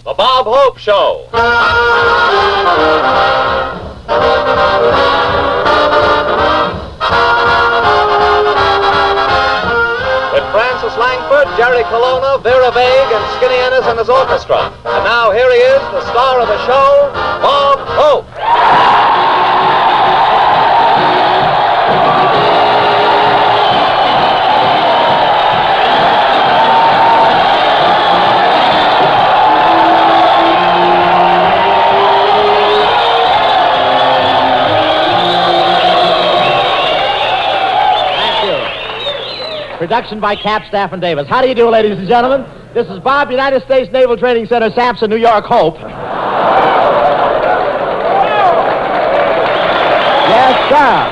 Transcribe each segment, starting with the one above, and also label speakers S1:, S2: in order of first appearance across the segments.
S1: The Bob Hope Show. With Francis Langford, Jerry Colonna, Vera Vague, and Skinny Ennis and his orchestra. And now here he is, the star of the show, Bob Hope.
S2: Production by Cap, Staff, and Davis. How do you do, ladies and gentlemen? This is Bob, United States Naval Training Center, Sampson, New York, Hope. Yes, sir.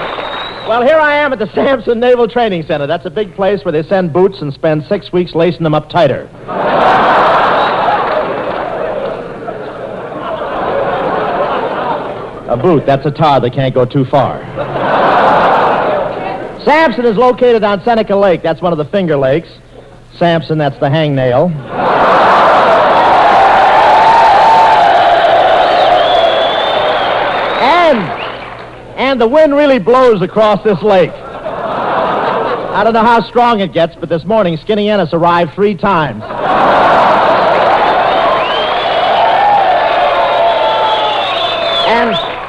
S2: Well, here I am at the Sampson Naval Training Center. That's a big place where they send boots and spend 6 weeks lacing them up tighter. A boot, that's a tar that can't go too far. Sampson is located on Seneca Lake. That's one of the Finger Lakes. Sampson, that's the hangnail. And the wind really blows across this lake. I don't know how strong it gets, but this morning Skinny Ennis arrived 3 times.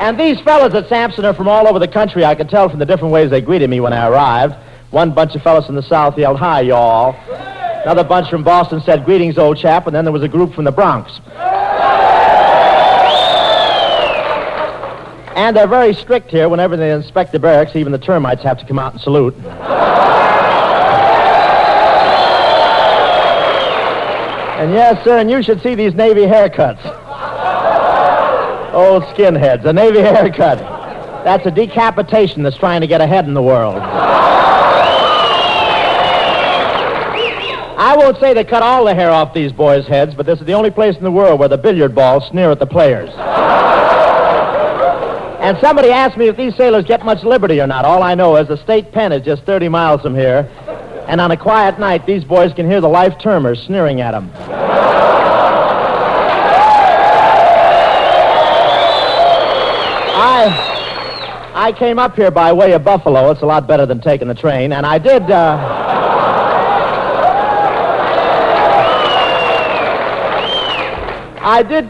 S2: And these fellas at Sampson are from all over the country. I could tell from the different ways they greeted me when I arrived. One bunch of fellas from the South yelled, "Hi, y'all." Another bunch from Boston said, "Greetings, old chap." And then there was a group from the Bronx. And they're very strict here. Whenever they inspect the barracks, even the termites have to come out and salute. And yes, sir, and you should see these Navy haircuts. Old skinheads, a Navy haircut. That's a decapitation that's trying to get ahead in the world. I won't say they cut all the hair off these boys' heads, but this is the only place in the world where the billiard balls sneer at the players. And somebody asked me if these sailors get much liberty or not. All I know is the state pen is just 30 miles from here, and on a quiet night, these boys can hear the life-termers sneering at them. I came up here by way of Buffalo. It's a lot better than taking the train. And I did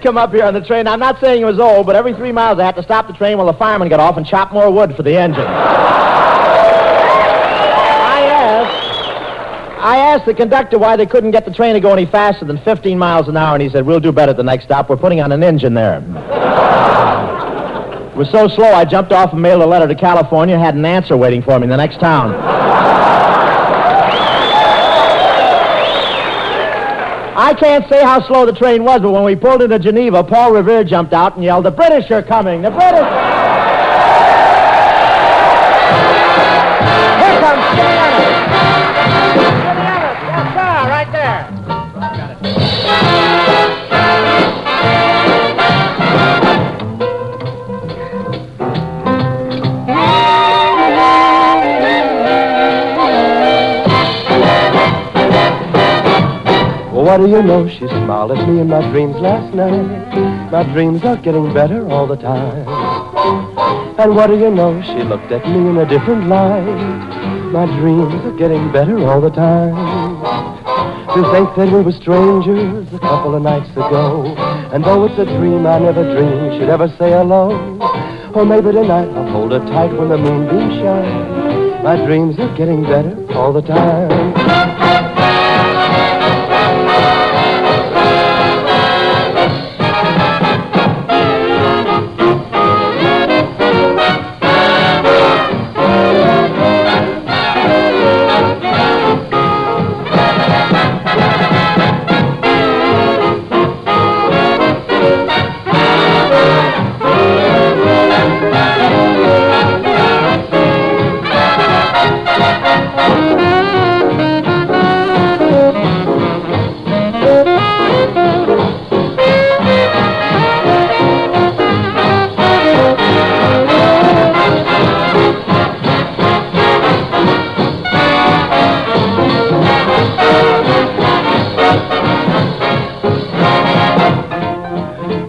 S2: come up here on the train. I'm not saying it was old, but every 3 miles I had to stop the train while the fireman got off and chop more wood for the engine. I asked the conductor why they couldn't get the train to go any faster than 15 miles an hour, and he said, "We'll do better at the next stop. We're putting on an engine there." It was so slow, I jumped off and mailed a letter to California and had an answer waiting for me in the next town. I can't say how slow the train was, but when we pulled into Geneva, Paul Revere jumped out and yelled, "The British are coming! The British!" Here comes Skinny Ennis. Skinny Ennis, yes, sir, right there.
S3: What do you know? She smiled at me in my dreams last night. My dreams are getting better all the time. And what do you know? She looked at me in a different light. My dreams are getting better all the time. To think that we were strangers a couple of nights ago. And though it's a dream, I never dreamed she'd ever say hello. Or maybe tonight I'll hold her tight when the moonbeams shine. My dreams are getting better all the time.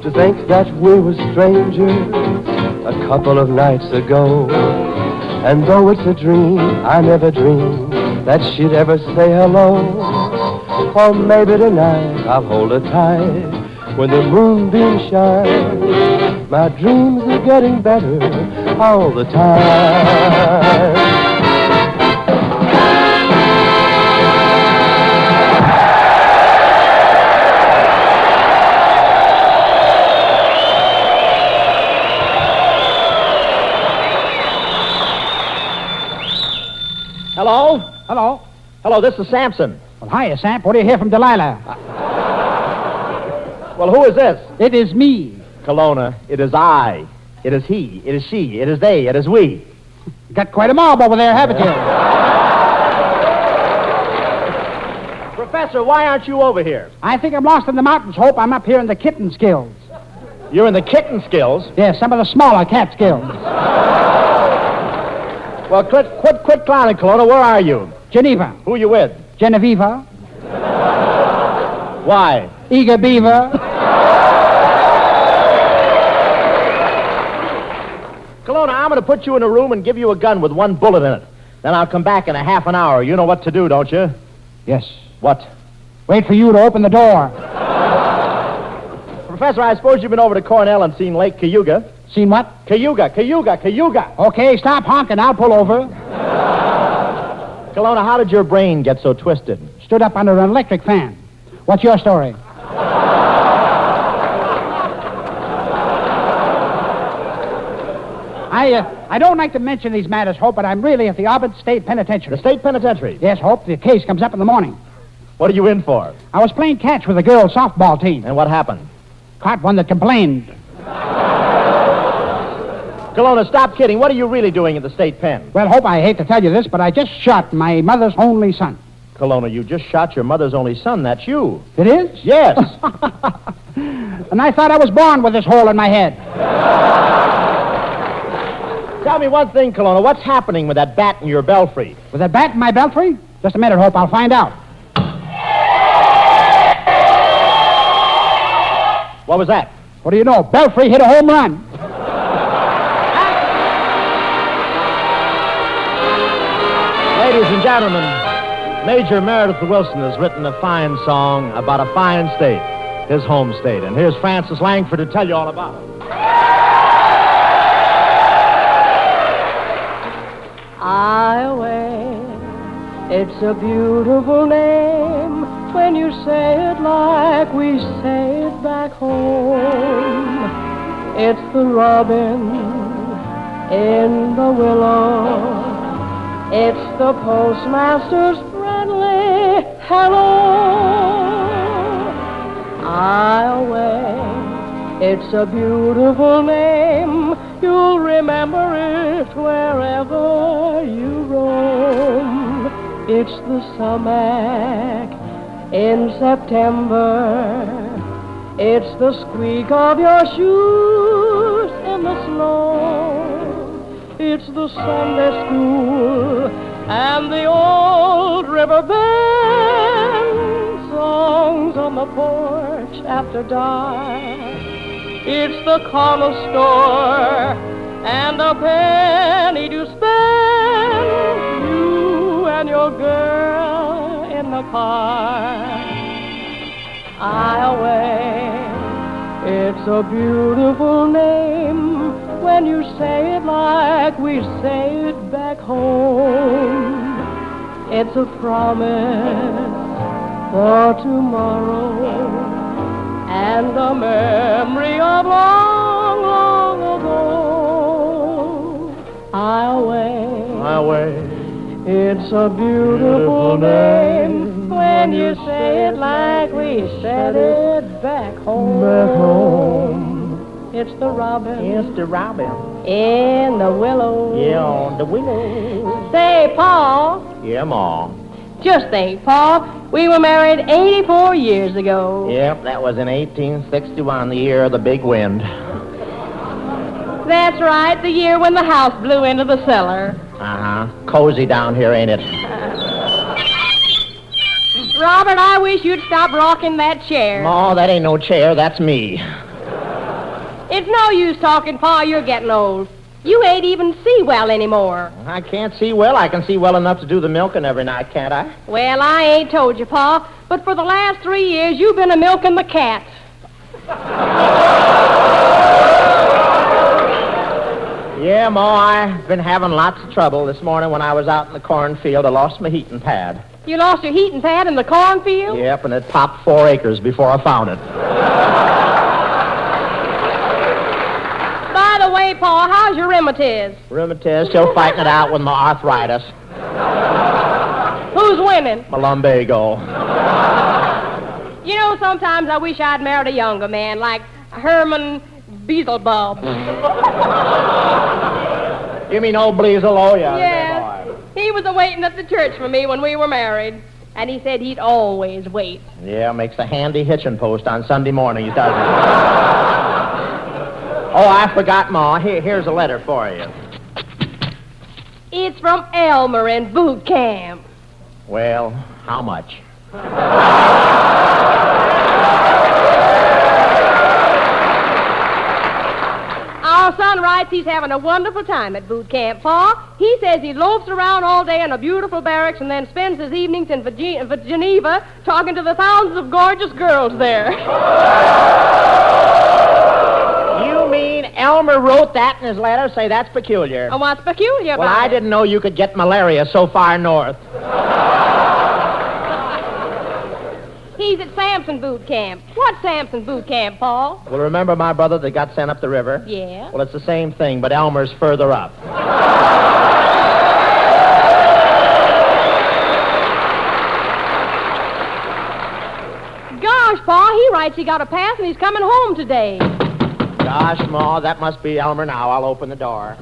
S3: To think that we were strangers a couple of nights ago. And though it's a dream, I never dreamed that she'd ever say hello. Or maybe tonight I'll hold her tight when the moonbeams shine. My dreams are getting better all the time.
S2: Hello?
S4: Hello.
S2: Hello, this is Sampson.
S4: Well, hiya, Samp. What do you hear from Delilah?
S2: Well, who is this?
S4: It is me.
S2: Kelowna, it is I. It is he. It is she. It is they. It is we.
S4: Got quite a mob over there, haven't you?
S2: Professor, why aren't you over here?
S4: I think I'm lost in the mountains, Hope. I'm up here in the kitten skills.
S2: You're in the kitten skills?
S4: Yes, some of the smaller cat skills.
S2: Well, quit clowning, Kelowna. Where are you?
S4: Geneva.
S2: Who are you with?
S4: Genevieve.
S2: Why?
S4: Eager beaver.
S2: Kelowna, I'm going to put you in a room and give you a gun with one bullet in it. Then I'll come back in a half an hour. You know what to do, don't you?
S4: Yes.
S2: What?
S4: Wait for you to open the door.
S2: Professor, I suppose you've been over to Cornell and seen Lake Cayuga.
S4: Seen what?
S2: Cayuga.
S4: Okay, stop honking. I'll pull over.
S2: Kelowna, how did your brain get so twisted?
S4: Stood up under an electric fan. What's your story? I don't like to mention these matters, Hope, but I'm really at the Abbott State Penitentiary.
S2: The state penitentiary?
S4: Yes, Hope. The case comes up in the morning.
S2: What are you in for?
S4: I was playing catch with a girls' softball team.
S2: And what happened?
S4: Caught one that complained.
S2: Kelowna, stop kidding. What are you really doing at the state pen?
S4: Well, Hope, I hate to tell you this, but I just shot my mother's only son.
S2: Kelowna, you just shot your mother's only son. That's you.
S4: It is?
S2: Yes.
S4: And I thought I was born with this hole in my head.
S2: Tell me one thing, Kelowna. What's happening with that bat in your belfry?
S4: With a bat in my belfry? Just a minute, Hope. I'll find out.
S2: What was that?
S4: What do you know? Belfry hit a home run.
S2: Ladies and gentlemen, Major Meredith Wilson has written a fine song about a fine state, his home state. And here's Francis Langford to tell you all about it.
S5: Iowa, it's a beautiful name when you say it like we say it back home. It's the robin in the willow. It's the postmaster's friendly hello. Iowa, it's a beautiful name. You'll remember it wherever you roam. It's the sumac in September. It's the squeak of your shoes in the snow. It's the Sunday school and the old river band songs on the porch after dark. It's the corner store and a penny to spend, you and your girl in the park. Iowa, it's a beautiful name when you say it like we say it back home. It's a promise for tomorrow and a memory of long, long ago. Iowa, it's a beautiful name when you say it like we said it back home. It's the robin.
S2: It's the robin.
S5: In the willow.
S2: Yeah, on the willow.
S5: Say, Pa.
S2: Yeah, Ma.
S5: Just think, Pa, we were married 84 years ago.
S2: Yep, that was in 1861, the year of the big wind.
S5: That's right, the year when the house blew into the cellar.
S2: Uh-huh. Cozy down here, ain't it?
S5: Robert, I wish you'd stop rocking that chair.
S2: Ma, that ain't no chair, that's me.
S5: It's no use talking, Pa. You're getting old. You ain't even see well anymore.
S2: I can't see well. I can see well enough to do the milking every night, can't I?
S5: Well, I ain't told you, Pa, but for the last 3 years, you've been a-milking the cat.
S2: Yeah, Ma, I've been having lots of trouble. This morning when I was out in the cornfield, I lost my heating pad.
S5: You lost your heating pad in the cornfield?
S2: Yep, and it popped 4 acres before I found it.
S5: By the way, Pa, how's your rheumatiz?
S2: Rheumatiz, still fighting it out with my arthritis.
S5: Who's winning?
S2: My lumbago.
S5: You know, sometimes I wish I'd married a younger man, like Herman Beelzebub.
S2: You mean old Bleasel? Oh, yeah.
S5: Yeah. He was a-waiting at the church for me when we were married, and he said he'd always wait.
S2: Yeah, makes a handy hitching post on Sunday mornings, doesn't it? Oh, I forgot, Ma. Here's a letter for you.
S5: It's from Elmer in boot camp.
S2: Well, how much?
S5: Our son writes he's having a wonderful time at boot camp, Pa. He says he loafs around all day in a beautiful barracks and then spends his evenings in Geneva talking to the thousands of gorgeous girls there.
S2: You mean Elmer wrote that in his letter? Say, that's peculiar.
S5: And what's peculiar about
S2: Well, I
S5: it?
S2: didn't know you could get malaria so far north.
S5: He's at Sampson boot camp. What's Sampson boot camp, Pa?
S2: Well, remember my brother that got sent up the river?
S5: Yeah.
S2: Well, it's the same thing, but Elmer's further up.
S5: Gosh, Pa, he writes he got a pass and he's coming home today.
S2: Gosh, Ma, that must be Elmer now. I'll open the door.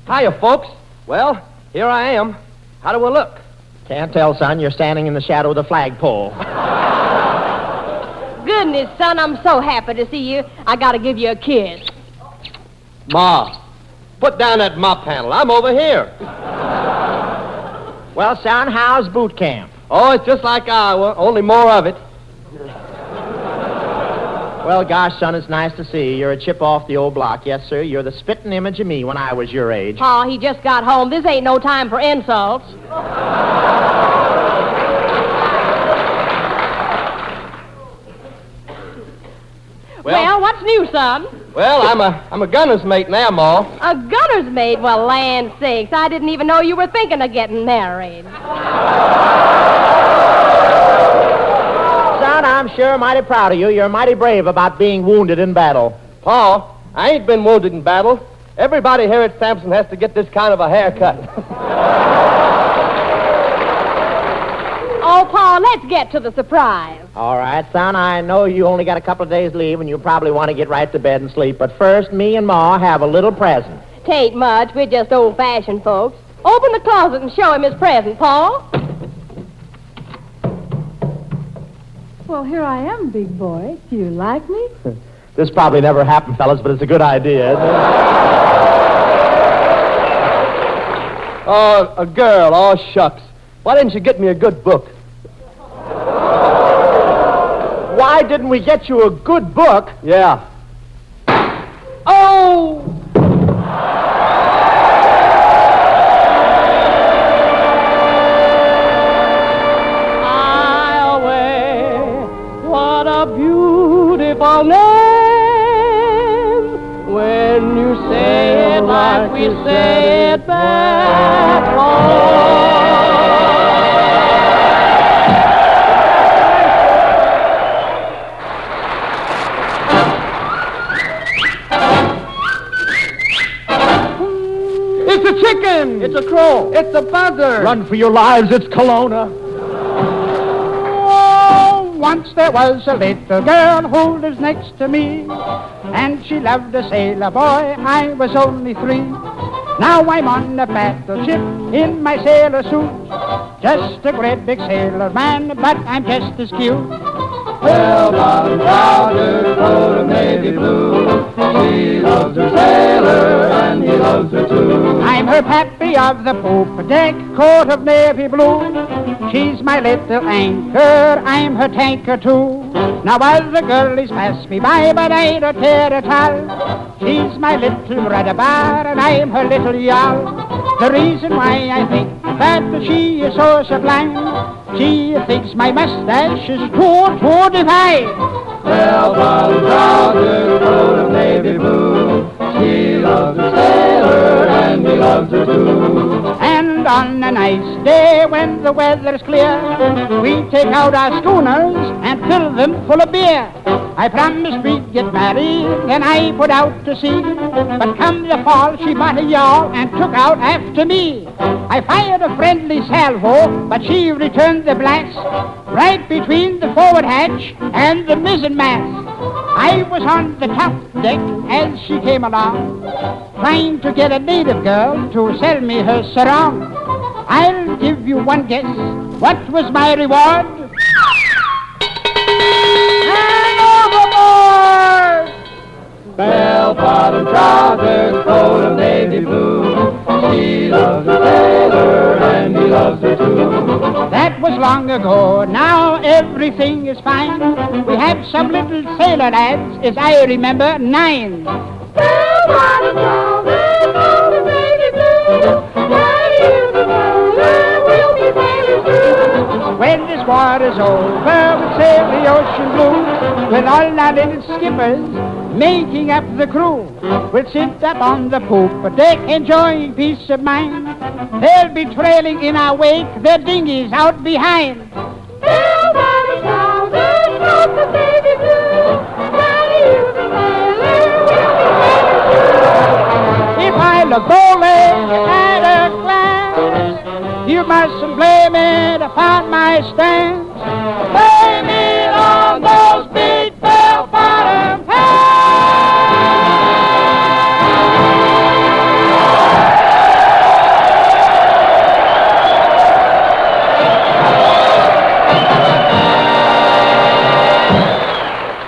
S3: Hiya, folks. Well, here I am. How do I look?
S2: Can't tell, son. You're standing in the shadow of the flagpole.
S5: Goodness, son, I'm so happy to see you. I gotta give you a kiss.
S3: Ma, put down that mop handle. I'm over here.
S2: Well, son, how's boot camp?
S3: Oh, it's just like Iowa, only more of it.
S2: Well, gosh, son, it's nice to see you. You're a chip off the old block. Yes, sir. You're the spitting image of me when I was your age.
S5: Pa, he just got home. This ain't no time for insults. Well, what's new, son?
S3: Well, I'm a gunner's mate now, Ma.
S5: A gunner's mate? Well, land sakes, I didn't even know you were thinking of getting married.
S2: Son, I'm sure mighty proud of you. You're mighty brave about being wounded in battle.
S3: Pa, I ain't been wounded in battle. Everybody here at Sampson has to get this kind of a haircut.
S5: Oh, Pa, let's get to the surprise.
S2: All right, son, I know you only got a couple of days leave and you probably want to get right to bed and sleep, but first, me and Ma have a little present.
S5: Tain't much. We're just old-fashioned folks. Open the closet and show him his present, Pa.
S6: Well, here I am, big boy. Do you like me?
S2: This probably never happened, fellas, but it's a good idea, isn't it?
S3: Oh, a girl. Oh, shucks. Why didn't you get me a good book?
S2: Why didn't we get you a good book?
S3: Yeah.
S2: Oh!
S5: What a beautiful name when you say it like we say it back home.
S3: It's a chicken!
S2: It's a crow!
S3: It's a buzzard!
S2: Run for your lives, it's Kelowna!
S4: Once there was a little girl who lives next to me, and she loved a sailor boy. I was only 3. Now I'm on a battleship in my sailor suit, just a great big sailor man, but I'm just as cute.
S7: Well, bottom powder, coat of navy blue. She loves her sailor and he loves her too.
S4: I'm her pappy of the poop deck, coat of navy blue. She's my little anchor, I'm her tanker too. Now other girlies pass me by, but I don't care at all. She's my little rudder-bar, and I'm her little yawl. The reason why I think that she is so sublime, she thinks my mustache is too divine.
S7: Bell-bottom trousers, coat of navy blue. She loves a sailor, and he loves her too.
S4: And on a nice day when the weather's clear, we take out our schooners and fill them full of beer. I promised we'd get married, then I put out to sea. But come the fall, she bought a yawl and took out after me. I fired a friendly salvo, but she returned the blast right between the forward hatch and the mizzen mast. I was on the top deck as she came along, trying to get a native girl to sell me her sarong. I'll give you one guess. What was my reward? And overboard!
S7: Bell-bottom trousers, coat of navy blue. She loves a sailor, and he loves her too.
S4: That was long ago. Now everything is fine. We have some little sailor lads, as I remember, 9.
S5: Bell-bottom trousers, coat of navy blue. Daddy is a sailor, we'll be sailors too.
S4: When this war is over, we'll sail the ocean blue with all our little skippers making up the crew. We'll sit up on the poop deck enjoying peace of mind. They'll be trailing in our wake, their dinghies out behind.
S5: Bell-bottom trousers, coat of navy blue. Daddy is a sailor, we'll be sailors too.
S4: If I look only at a glance, you mustn't blame it upon my stance. Blame it on those big bell-bottom pants.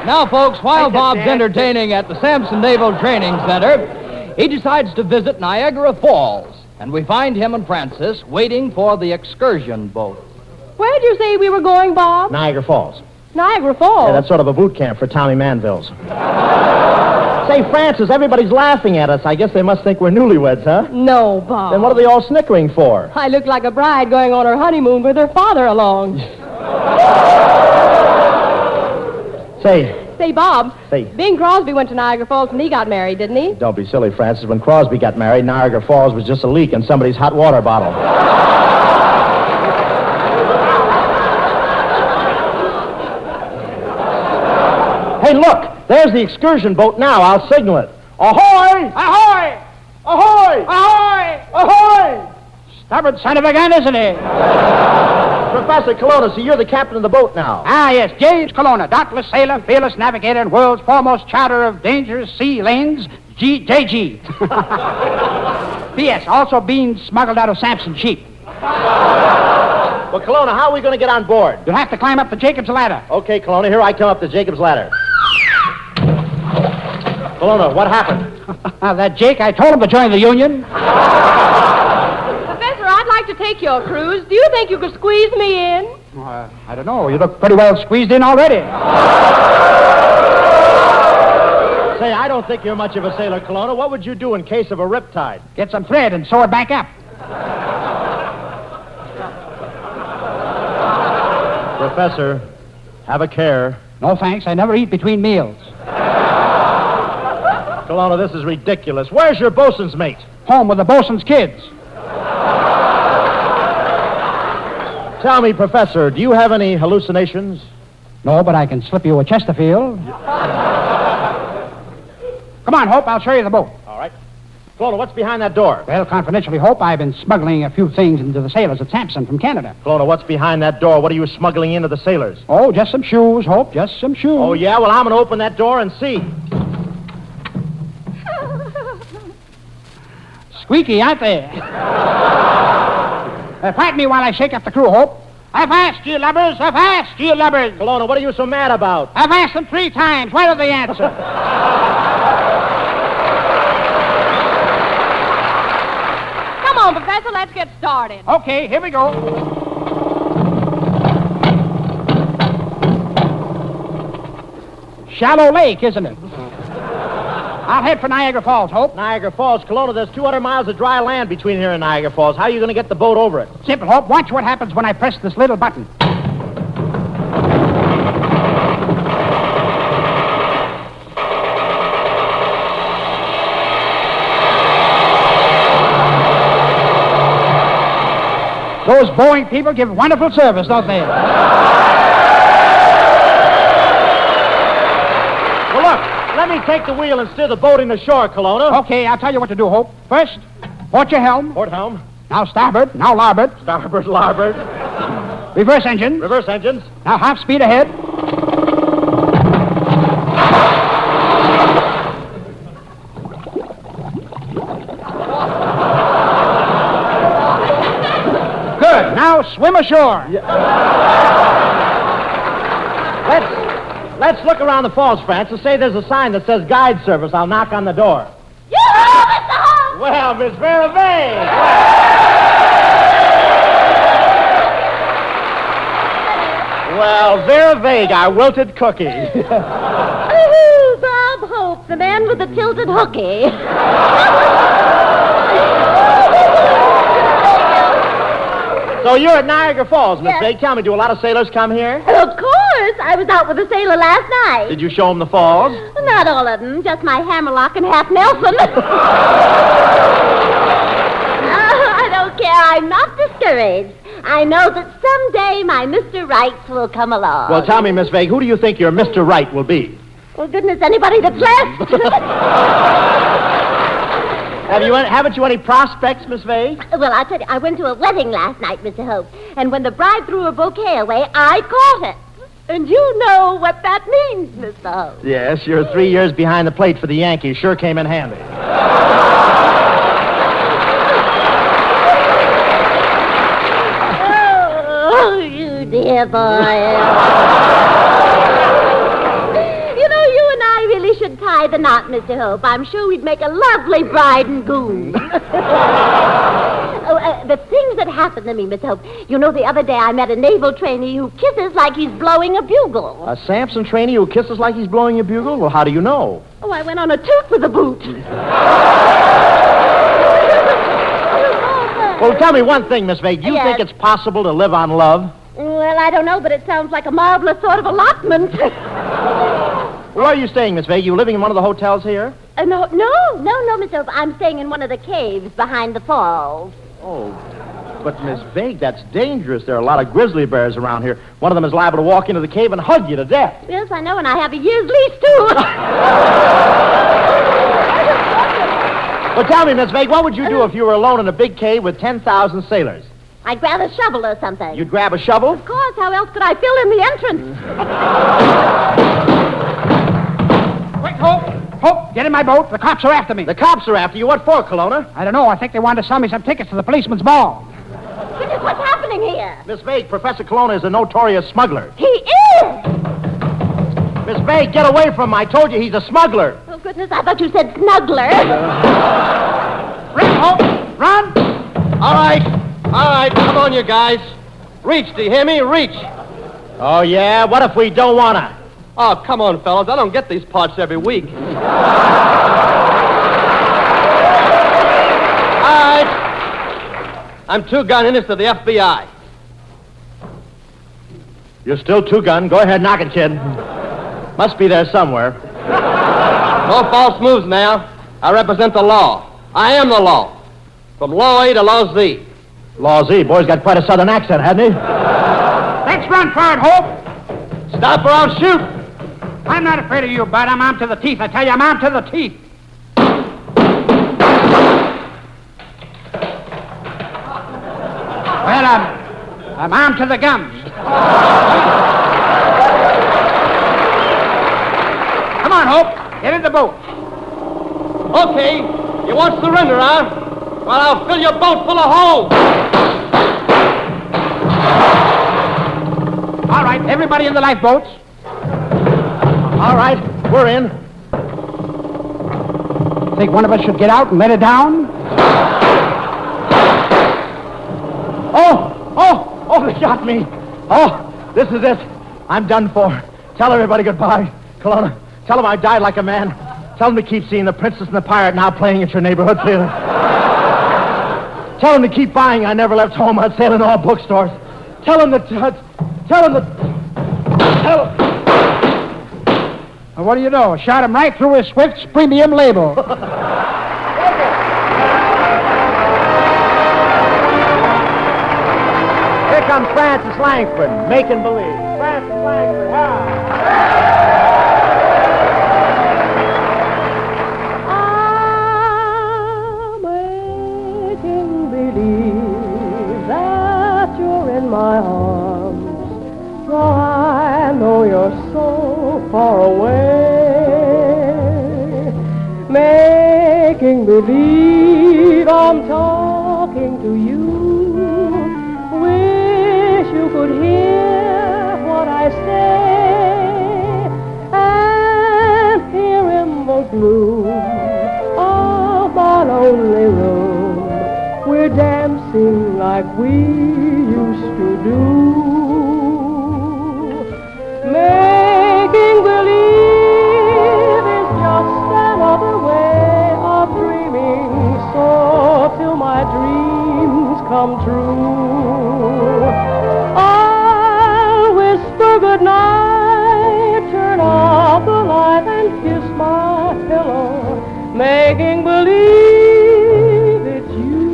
S8: Now, folks, while Bob's entertaining at the Sampson Naval Training Center, he decides to visit Niagara Falls, and we find him and Francis waiting for the excursion boat.
S5: Where'd you say we were going, Bob?
S2: Niagara Falls.
S5: Niagara Falls.
S2: Yeah, that's sort of a boot camp for Tommy Manvilles. Say, Francis, everybody's laughing at us. I guess they must think we're newlyweds, huh?
S5: No, Bob.
S2: Then what are they all snickering for?
S5: I look like a bride going on her honeymoon with her father along. Say, Bob.
S2: Say.
S5: Bing Crosby went to Niagara Falls when he got married, didn't he?
S2: Don't be silly, Francis. When Crosby got married, Niagara Falls was just a leak in somebody's hot water bottle. Hey, look! There's the excursion boat now. I'll signal it. Ahoy!
S4: Ahoy!
S2: Ahoy!
S4: Ahoy!
S2: Ahoy!
S4: Stubborn son of a gun, isn't he?
S2: Professor Colonna, so you're the captain of the boat now.
S4: Ah, yes, James Colonna, dauntless sailor, fearless navigator, and world's foremost charter of dangerous sea lanes, JG. P.S. Also being smuggled out of Sampson sheep.
S2: Well, Colonna, how are we going to get on board?
S4: You'll have to climb up the Jacob's ladder.
S2: Okay, Colonna, here I come up the Jacob's ladder. Colonna, what happened?
S4: That Jake, I told him to join the union.
S5: Professor, I'd like to take your cruise. Do you think you could squeeze me in?
S4: I don't know. You look pretty well squeezed in already.
S2: Say, I don't think you're much of a sailor, Colonna. What would you do in case of a riptide?
S4: Get some thread and sew it back up.
S2: Professor, have a care.
S4: No, thanks. I never eat between meals.
S2: Colonna, this is ridiculous. Where's your bosun's mate?
S4: Home with the bosun's kids.
S2: Tell me, Professor, do you have any hallucinations?
S4: No, but I can slip you a Chesterfield. Come on, Hope. I'll show you the boat.
S2: All right. Colonna, what's behind that door?
S4: Well, confidentially, Hope, I've been smuggling a few things into the sailors at Sampson from Canada.
S2: Colonna, what's behind that door? What are you smuggling into the sailors?
S4: Oh, just some shoes, Hope. Just some shoes.
S2: Oh, yeah? Well, I'm going to open that door and see.
S4: Squeaky, aren't they? Fight me while I shake up the crew, Hope. I've asked you, lubbers. I've asked you, lubbers.
S2: Colonna, what are you so mad about?
S4: I've asked them 3 times. What are the answer?
S5: on, Professor. Let's get started.
S4: Okay, here we go. Shallow lake, isn't it? I'll head for Niagara Falls, Hope.
S2: Niagara Falls, Kelowna, there's 200 miles of dry land between here and Niagara Falls. How are you going to get the boat over it?
S4: Simple, Hope. Watch what happens when I press this little button. Those Boeing people give wonderful service, don't they?
S2: Well, look, let me take the wheel and steer the boat in the shore, Kelowna.
S4: Okay, I'll tell you what to do, Hope. First, port your helm.
S2: Port helm.
S4: Now starboard. Now larboard.
S2: Starboard, larboard.
S4: Reverse engine.
S2: Reverse engines.
S4: Now half speed ahead. Good. Now swim ashore.
S2: Let's look around the falls, Francis. Say there's a sign that says guide service. I'll knock on the door.
S5: Yoo-hoo, Mr. Holmes!
S2: Well, Miss Vera Vane. Well, Vera Vague, our wilted cookie.
S5: Ooh, Bob Hope, the man with the tilted hooky.
S2: So you're at Niagara Falls, Miss
S5: Yes.
S2: Vague. Tell me, do a lot of sailors come here?
S5: Of course. I was out with a sailor last night.
S2: Did you show them the falls?
S5: Not all of them, just my hammerlock and half Nelson. I don't care. I'm not discouraged. I know that someday my Mr. Rights will come along.
S2: Well, tell me, Miss Vague, who do you think your Mr. Right will be?
S5: Well, goodness, anybody that's left.
S2: Haven't you any prospects, Miss Vague?
S5: Well, I'll tell you, I went to a wedding last night, Mr. Hope, and when the bride threw her bouquet away, I caught it. And you know what that means, Mr. Hope.
S2: Yes, you're 3 years behind the plate for the Yankees. Sure came in handy.
S5: Oh, you dear boy. You know, you and I really should tie the knot, Mr. Hope. I'm sure we'd make a lovely bride and groom. The things that happened to me, Miss Hope. You know, the other day I met a naval trainee who kisses like he's blowing a bugle.
S2: A Sampson trainee who kisses like he's blowing a bugle? Well, how do you know?
S5: Oh, I went on a toot with a boot.
S2: Well, tell me one thing, Miss Vague. Do you
S5: Yes.
S2: think it's possible to live on love?
S5: Well, I don't know, but it sounds like a marvelous sort of allotment.
S2: Where are you staying, Miss Vague? You living in one of the hotels here?
S5: No, Miss Hope. I'm staying in one of the caves behind the falls.
S2: Oh, but Miss Vague, that's dangerous. There are a lot of grizzly bears around here. One of them is liable to walk into the cave and hug you to death.
S5: Yes, I know, and I have a year's lease, too.
S2: Well, tell me, Miss Vague, what would you do if you were alone in a big cave with 10,000 sailors?
S5: I'd grab a shovel or something.
S2: You'd grab a shovel?
S5: Of course, how else could I fill in the entrance?
S4: Quick, Hope. Hope, get in my boat. The cops are after me.
S2: The cops are after you. What for, Kelowna?
S4: I don't know. I think they wanted to sell me some tickets to the policeman's ball.
S5: Goodness, what's happening here?
S2: Miss Vague, Professor Kelowna is a notorious smuggler.
S5: He is!
S2: Miss Vague, get away from him. I told you he's a smuggler.
S5: Oh, goodness, I thought you said snuggler.
S4: Run, Hope. Run.
S3: All right, come on, you guys. Reach, do you hear me? Reach.
S2: Oh, yeah? What if we don't want to?
S3: Oh, come on, fellas. I don't get these parts every week. All right. I'm two-gun in this to the FBI.
S2: You're still two-gun. Go ahead, knock it, kid. Must be there somewhere.
S3: No false moves now. I represent the law. I am the law. From Law A to Law Z.
S2: Law Z, boy's got quite a southern accent, hasn't he?
S4: Let's run for it, Hope.
S3: Stop or I'll shoot.
S4: I'm not afraid of you, Bud. I'm armed to the teeth. I tell you, I'm armed to the teeth. Well, I'm armed to the gums. Come on, Hope. Get in the boat.
S3: Okay. You won't surrender, huh? Well, I'll fill your boat full of holes.
S4: All right, everybody in the lifeboats.
S2: All right, we're in.
S4: Think one of us should get out and let it down?
S2: Oh, they got me. Oh, this is it. I'm done for. Tell everybody goodbye. Kelowna, tell them I died like a man. Tell them to keep seeing The Princess and the Pirate now playing at your neighborhood theater. Tell them to keep buying I Never Left Home on sale in all bookstores. Tell them that...
S4: Well, what do you know? Shot him right through his Swift's premium label.
S2: Here comes Francis Langford, making believe. Francis Langford,
S9: I'm making believe that you're in my arms, though I know you're so far away. Making believe I'm talking to you. Wish you could hear what I say. And here in the gloom of my lonely room, we're dancing like we used to do. Making believe is just another way of dreaming, so till my dreams come true, I'll whisper goodnight, turn off the light and kiss my pillow, making believe it's you.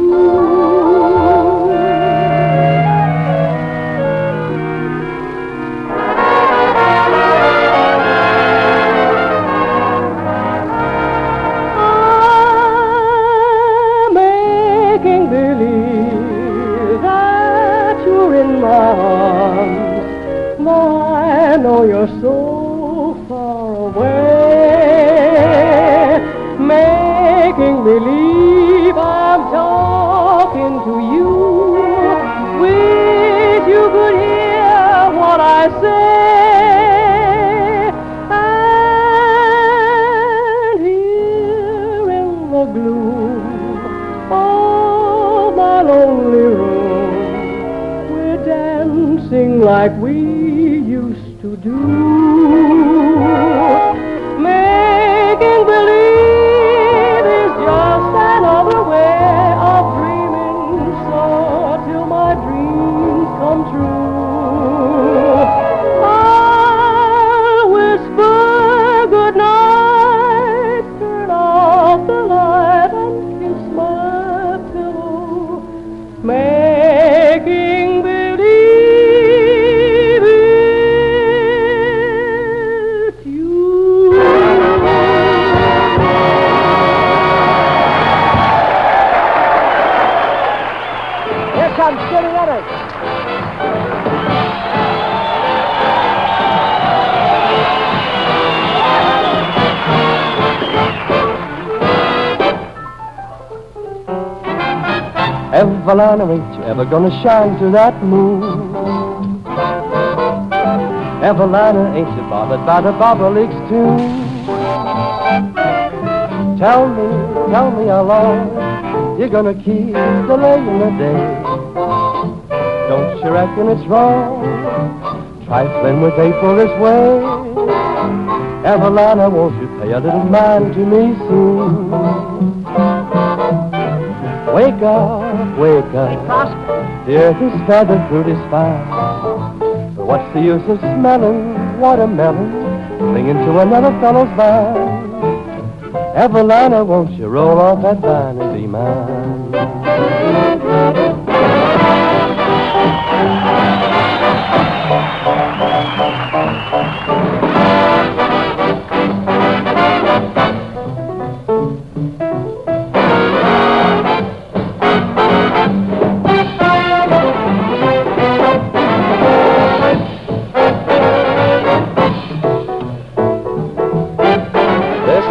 S9: I'm making believe that you're in my arms, though I know you're so far away. Making believe I'm talking to you. Wish you could hear what I say. And here in the gloom of my lonely room, we're dancing like we used to do. Making believe is just another way of dreaming, so till my dreams come true, I'll whisper goodnight, turn off the light and kiss my pillow, making believe it's you.
S2: Here comes Skinny Ennis.
S3: Evelina, ain't you ever gonna shine through that moon? Evelina, ain't you bothered by the Bobolinks tune? Tell me how long you're gonna keep delaying the day. Don't you reckon it's wrong, trifling with April this way? Evelina, won't you pay a little mind to me soon? Wake up, wake up, the earth is fair, the fruit is fine. But what's the use of smelling watermelon, clinging to another fellow's vine? Evelina, won't you roll off that vine and be mine?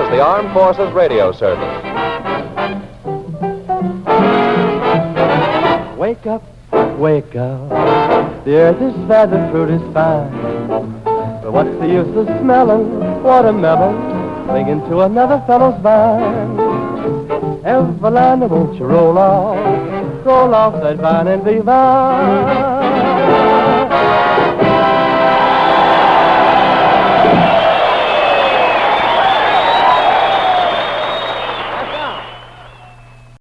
S1: The Armed Forces Radio Service.
S3: Wake up, wake up, the earth is fair, the fruit is fine. But what's the use of smelling watermelon, clinging to another fellow's vine. Evelina, won't you roll off that vine and be mine?